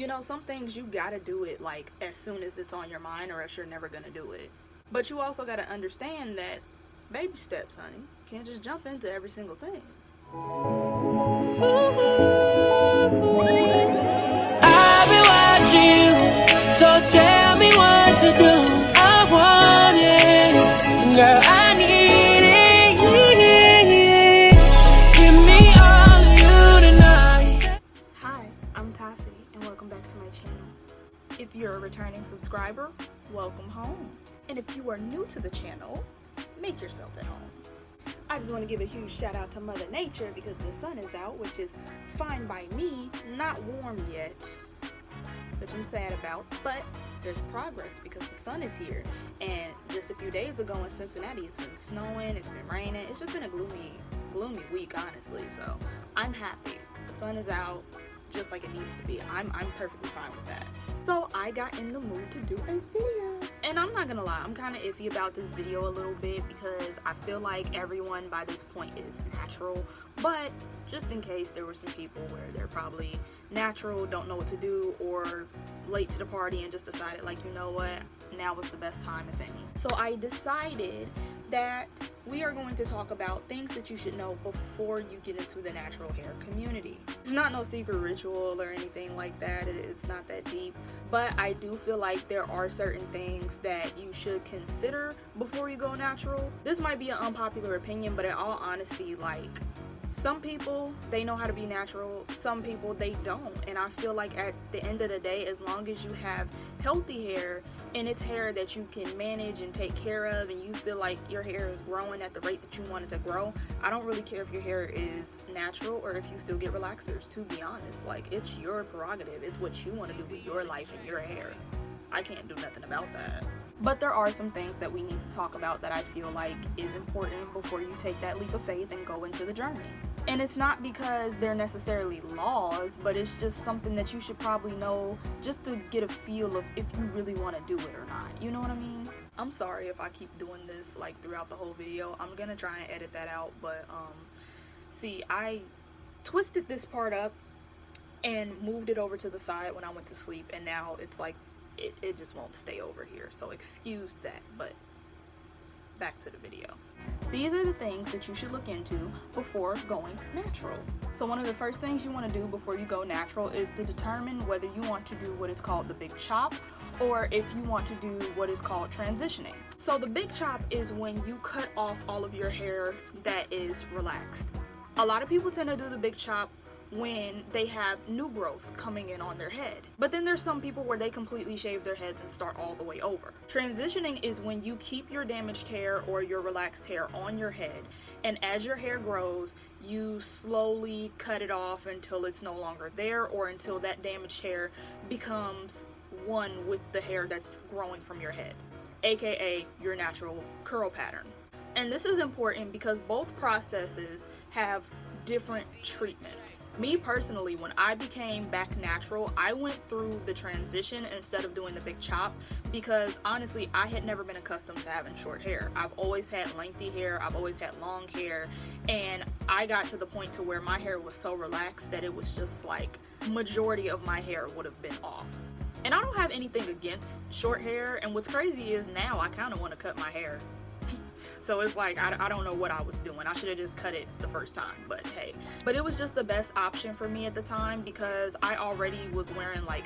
You know, some things you gotta do it like as soon as it's on your mind, or else you're never gonna do it. But you also gotta understand that it's baby steps, honey. You can't just jump into every single thing. I've been watching you, so tell me what to do. I want it, girl, I need it. Give me all of you tonight. Hi, I'm Tassie, and welcome back to my channel. If you're a returning subscriber, welcome home. And if you are new to the channel, make yourself at home. I just want to give a huge shout out to Mother Nature because the sun is out, which is fine by me, not warm yet, which I'm sad about, but there's progress because the sun is here. And just a few days ago in Cincinnati, it's been snowing, it's been raining, it's just been a gloomy week, honestly. So I'm happy. The sun is out just like it needs to be. I'm perfectly fine with that. So I got in the mood to do a video. And I'm not gonna lie, I'm kind of iffy about this video a little bit because I feel like everyone by this point is natural. But just in case there were some people where they're probably natural, don't know what to do, or late to the party and just decided, like, you know what, now is the best time, if any. So I decided that we are going to talk about things that you should know before you get into the natural hair community. It's not no secret ritual or anything like that. It's not that deep. But I do feel like there are certain things that you should consider before you go natural. This might be an unpopular opinion, but in all honesty, like, some people, they know how to be natural, some people they don't. And I feel like at the end of the day, as long as you have healthy hair and it's hair that you can manage and take care of, and you feel like your hair is growing at the rate that you want it to grow, I don't really care if your hair is natural or if you still get relaxers, to be honest. Like, it's your prerogative. It's what you want to do with your life and your hair. I can't do nothing about that. But there are some things that we need to talk about that I feel like is important before you take that leap of faith and go into the journey. And it's not because they're necessarily laws, but it's just something that you should probably know just to get a feel of if you really want to do it or not. You know what I mean? I'm sorry if I keep doing this like throughout the whole video. I'm gonna try and edit that out, but see, I twisted this part up and moved it over to the side when I went to sleep, and now it's like it just won't stay over here, so excuse that. But back to the video. These are the things that you should look into before going natural. So one of the first things you want to do before you go natural is to determine whether you want to do what is called the big chop, or if you want to do what is called transitioning. So the big chop is when you cut off all of your hair that is relaxed. A lot of people tend to do the big chop when they have new growth coming in on their head. But then there's some people where they completely shave their heads and start all the way over. Transitioning is when you keep your damaged hair or your relaxed hair on your head, and as your hair grows, you slowly cut it off until it's no longer there, or until that damaged hair becomes one with the hair that's growing from your head, aka your natural curl pattern. And this is important because both processes have different treatments. Me personally, when I became back natural, I went through the transition instead of doing the big chop because honestly, I had never been accustomed to having short hair. I've always had lengthy hair, I've always had long hair, and I got to the point to where my hair was so relaxed that it was just like majority of my hair would have been off. And I don't have anything against short hair, and what's crazy is now I kind of want to cut my hair. So it's like, I don't know what I was doing. I should have just cut it the first time, but hey. But it was just the best option for me at the time because I already was wearing like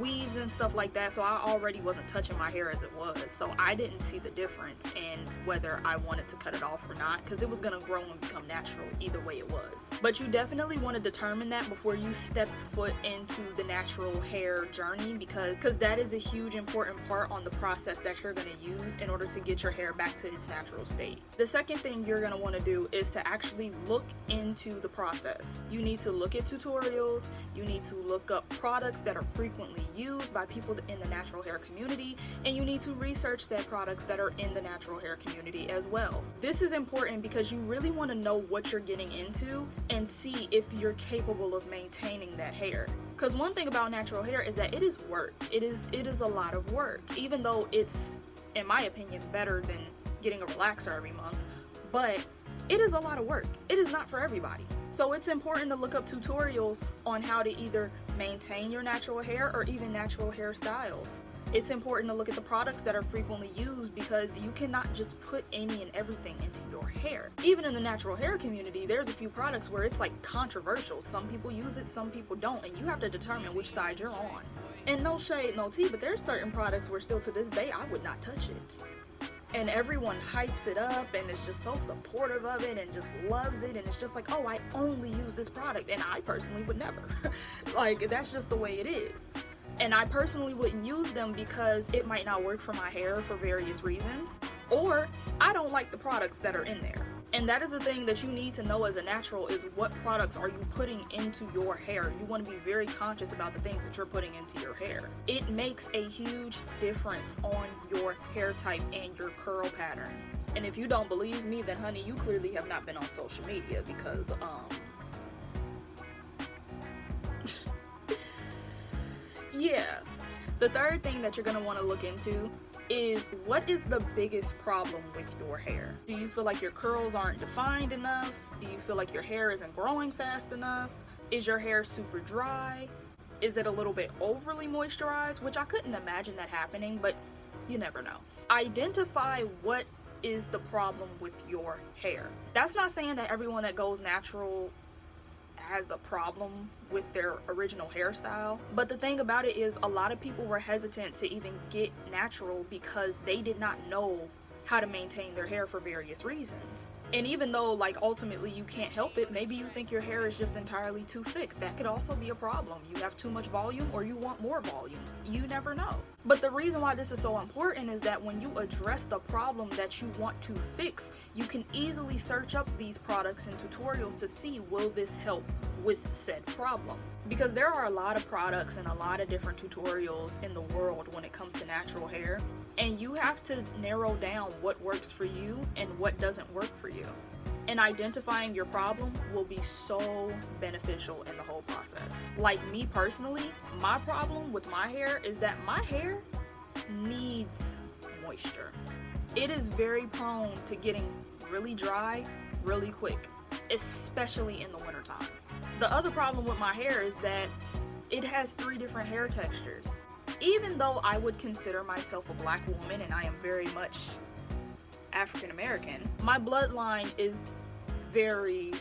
weaves and stuff like that, so I already wasn't touching my hair as it was. So I didn't see the difference in whether I wanted to cut it off or not, because it was gonna grow and become natural either way it was. But you definitely want to determine that before you step foot into the natural hair journey, because that is a huge important part on the process that you're gonna use in order to get your hair back to its natural state. The second thing you're gonna want to do is to actually look into the process. You need to look at tutorials, you need to look up products that are frequently used by people in the natural hair community, and you need to research said products that are in the natural hair community as well. This is important because you really want to know what you're getting into and see if you're capable of maintaining that hair. Because one thing about natural hair is that it is work. It is a lot of work, even though it's, in my opinion, better than getting a relaxer every month. But it is a lot of work. It is not for everybody. So it's important to look up tutorials on how to either maintain your natural hair or even natural hairstyles. It's important to look at the products that are frequently used because you cannot just put any and everything into your hair. Even in the natural hair community, there's a few products where it's like controversial. Some people use it, some people don't, and you have to determine which side you're on. And no shade, no tea, but there's certain products where still to this day I would not touch it. And everyone hypes it up and is just so supportive of it and just loves it, and it's just like, oh, I only use this product, and I personally would never. Like, that's just the way it is. And I personally wouldn't use them because it might not work for my hair for various reasons, or I don't like the products that are in there. And that is the thing that you need to know as a natural, is what products are you putting into your hair. You want to be very conscious about the things that you're putting into your hair. It makes a huge difference on your hair type and your curl pattern. And if you don't believe me, then honey, you clearly have not been on social media, because yeah. The third thing that you're going to want to look into is, what is the biggest problem with your hair? Do you feel like your curls aren't defined enough? Do you feel like your hair isn't growing fast enough? Is your hair super dry? Is it a little bit overly moisturized? Which I couldn't imagine that happening, but you never know. Identify what is the problem with your hair. That's not saying that everyone that goes natural has a problem with their original hairstyle, but the thing about it is, a lot of people were hesitant to even get natural because they did not know how to maintain their hair for various reasons. And even though, like, ultimately you can't help it, maybe you think your hair is just entirely too thick. That could also be a problem. You have too much volume, or you want more volume. You never know. But the reason why this is so important is that when you address the problem that you want to fix, you can easily search up these products and tutorials to see, will this help with said problem? Because there are a lot of products and a lot of different tutorials in the world when it comes to natural hair, and you have to narrow down what works for you and what doesn't work for you. And identifying your problem will be so beneficial in the whole process. Like me personally, my problem with my hair is that my hair needs moisture. It is very prone to getting really dry really quick, especially in the wintertime. The other problem with my hair is that it has 3 different hair textures. Even though I would consider myself a black woman and I am very much African American, my bloodline is very,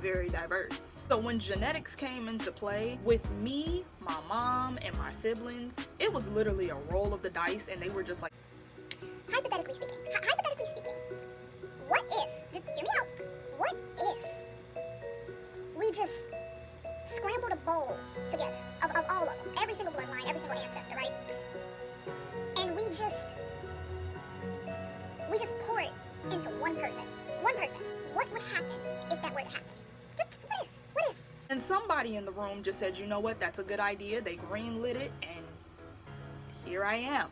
very diverse. So when genetics came into play with me, my mom, and my siblings, it was literally a roll of the dice, and they were just like, hypothetically speaking, what if, just hear me out, what if we just scrambled a bowl together of all of them, every single bloodline, every single ancestor, right? And we just pour it into one person. What would happen if that were to happen? Just what if? And somebody in the room just said, you know what, that's a good idea. They greenlit it, and here I am.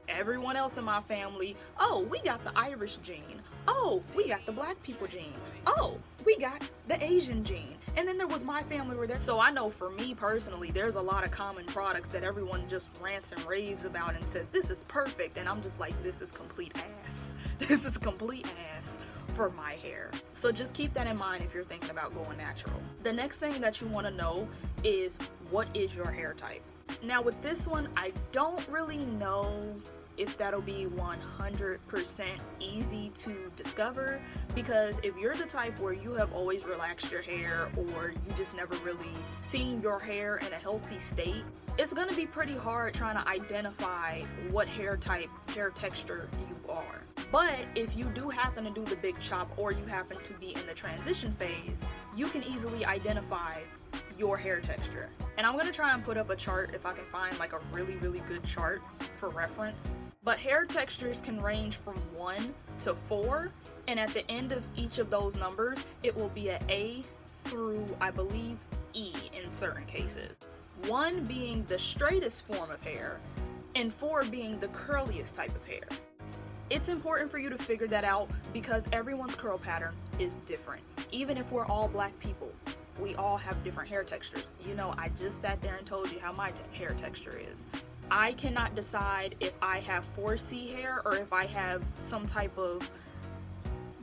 Everyone else in my family, oh, we got the Irish gene. Oh, we got the black people gene. Oh, we got the Asian gene. And then there was my family where there. So I know for me personally, there's a lot of common products that everyone just rants and raves about and says, this is perfect. And I'm just like, this is complete ass. This is complete ass for my hair. So just keep that in mind if you're thinking about going natural. The next thing that you want to know is, what is your hair type? Now with this one, I don't really know if that'll be 100% easy to discover, because if you're the type where you have always relaxed your hair, or you just never really seen your hair in a healthy state, it's gonna be pretty hard trying to identify what hair type, hair texture you are. But if you do happen to do the big chop, or you happen to be in the transition phase, you can easily identify your hair texture. And I'm gonna try and put up a chart if I can find like a really good chart for reference. But hair textures can range from 1 to 4, and at the end of each of those numbers, it will be an A through, I believe, E in certain cases. 1 being the straightest form of hair, and 4 being the curliest type of hair. It's important for you to figure that out because everyone's curl pattern is different. Even if we're all black people, we all have different hair textures. You know, I just sat there and told you how my hair texture is. I cannot decide if I have 4C hair or if I have some type of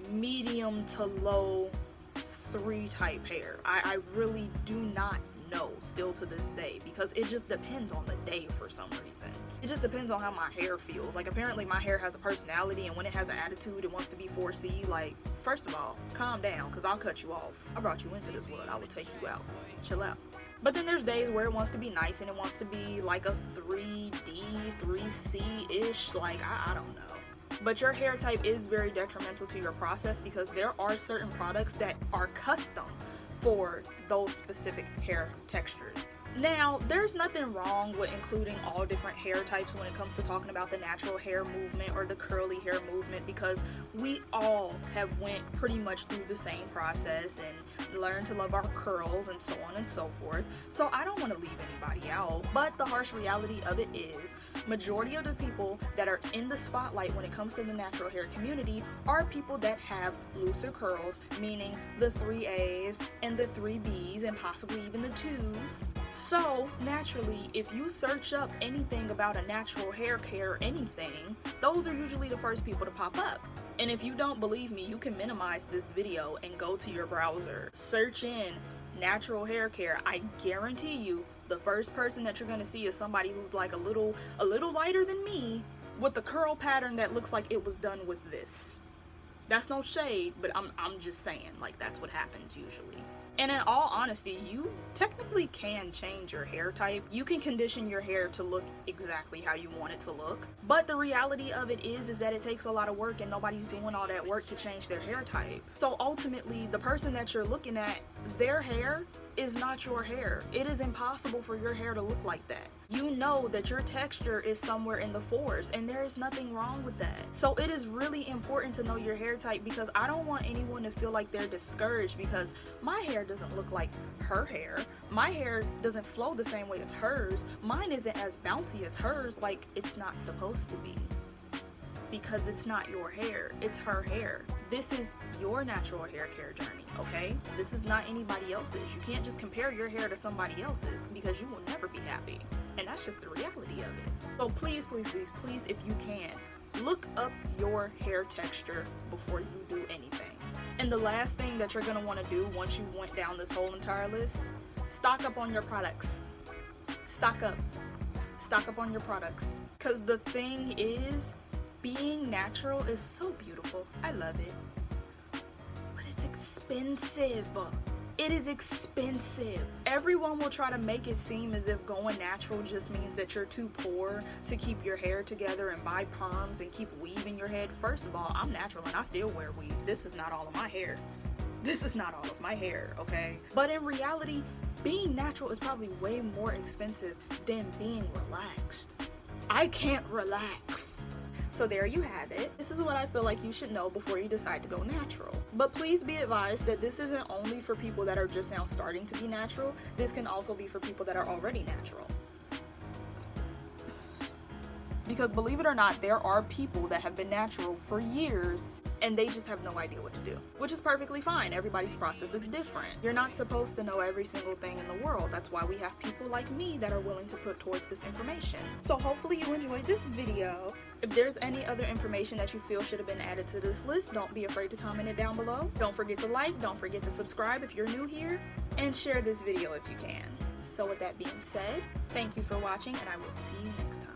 medium to low 3 type hair. I really do not know still to this day, because it just depends on the day for some reason. It just depends on how my hair feels. Like, apparently my hair has a personality, and when it has an attitude, it wants to be 4C. Like, first of all, calm down, because I'll cut you off. I brought you into this world. I will take you out. Chill out. But then there's days where it wants to be nice and it wants to be like a 3D, 3C-ish. Like, I don't know. But your hair type is very detrimental to your process, because there are certain products that are custom for those specific hair textures. Now, there's nothing wrong with including all different hair types when it comes to talking about the natural hair movement or the curly hair movement, because we all have went pretty much through the same process and learned to love our curls and so on and so forth. So I don't want to leave anybody out. But the harsh reality of it is, majority of the people that are in the spotlight when it comes to the natural hair community are people that have looser curls, meaning the 3As and the 3Bs and possibly even the 2s. So naturally, if you search up anything about a natural hair care or anything, those are usually the first people to pop up. And if you don't believe me, you can minimize this video and go to your browser, search in natural hair care. I guarantee you the first person that you're going to see is somebody who's like a little lighter than me, with a curl pattern that looks like it was done with this. That's no shade, but I'm just saying, like, that's what happens usually. And in all honesty, you technically can change your hair type. You can condition your hair to look exactly how you want it to look. But the reality of it is that it takes a lot of work, and nobody's doing all that work to change their hair type. So ultimately, the person that you're looking at, their hair is not your hair. It is impossible for your hair to look like that. You know that your texture is somewhere in the 4s, and there is nothing wrong with that. So it is really important to know your hair type, because I don't want anyone to feel like they're discouraged because my hair doesn't look like her hair. My hair doesn't flow the same way as hers. Mine isn't as bouncy as hers. Like, it's not supposed to be, because it's not your hair, it's her hair. This is your natural hair care journey, okay? This is not anybody else's. You can't just compare your hair to somebody else's, because you will never be happy. And that's just the reality of it. So please, please, please, please, if you can, look up your hair texture before you do anything. And the last thing that you're gonna wanna do once you've went down this whole entire list, stock up on your products. Stock up. Stock up on your products. Because the thing is, being natural is so beautiful. I love it. But it's expensive. It is expensive. Everyone will try to make it seem as if going natural just means that you're too poor to keep your hair together and buy perms and keep weave in your head. First of all, I'm natural and I still wear weave. This is not all of my hair. This is not all of my hair, okay? But in reality, being natural is probably way more expensive than being relaxed. I can't relax. So there you have it. This is what I feel like you should know before you decide to go natural. But please be advised that this isn't only for people that are just now starting to be natural. This can also be for people that are already natural. Because believe it or not, there are people that have been natural for years and they just have no idea what to do, which is perfectly fine. Everybody's process is different. You're not supposed to know every single thing in the world. That's why we have people like me that are willing to put towards this information. So hopefully you enjoyed this video. If there's any other information that you feel should have been added to this list, don't be afraid to comment it down below. Don't forget to like, don't forget to subscribe if you're new here, and share this video if you can. So with that being said, thank you for watching, and I will see you next time.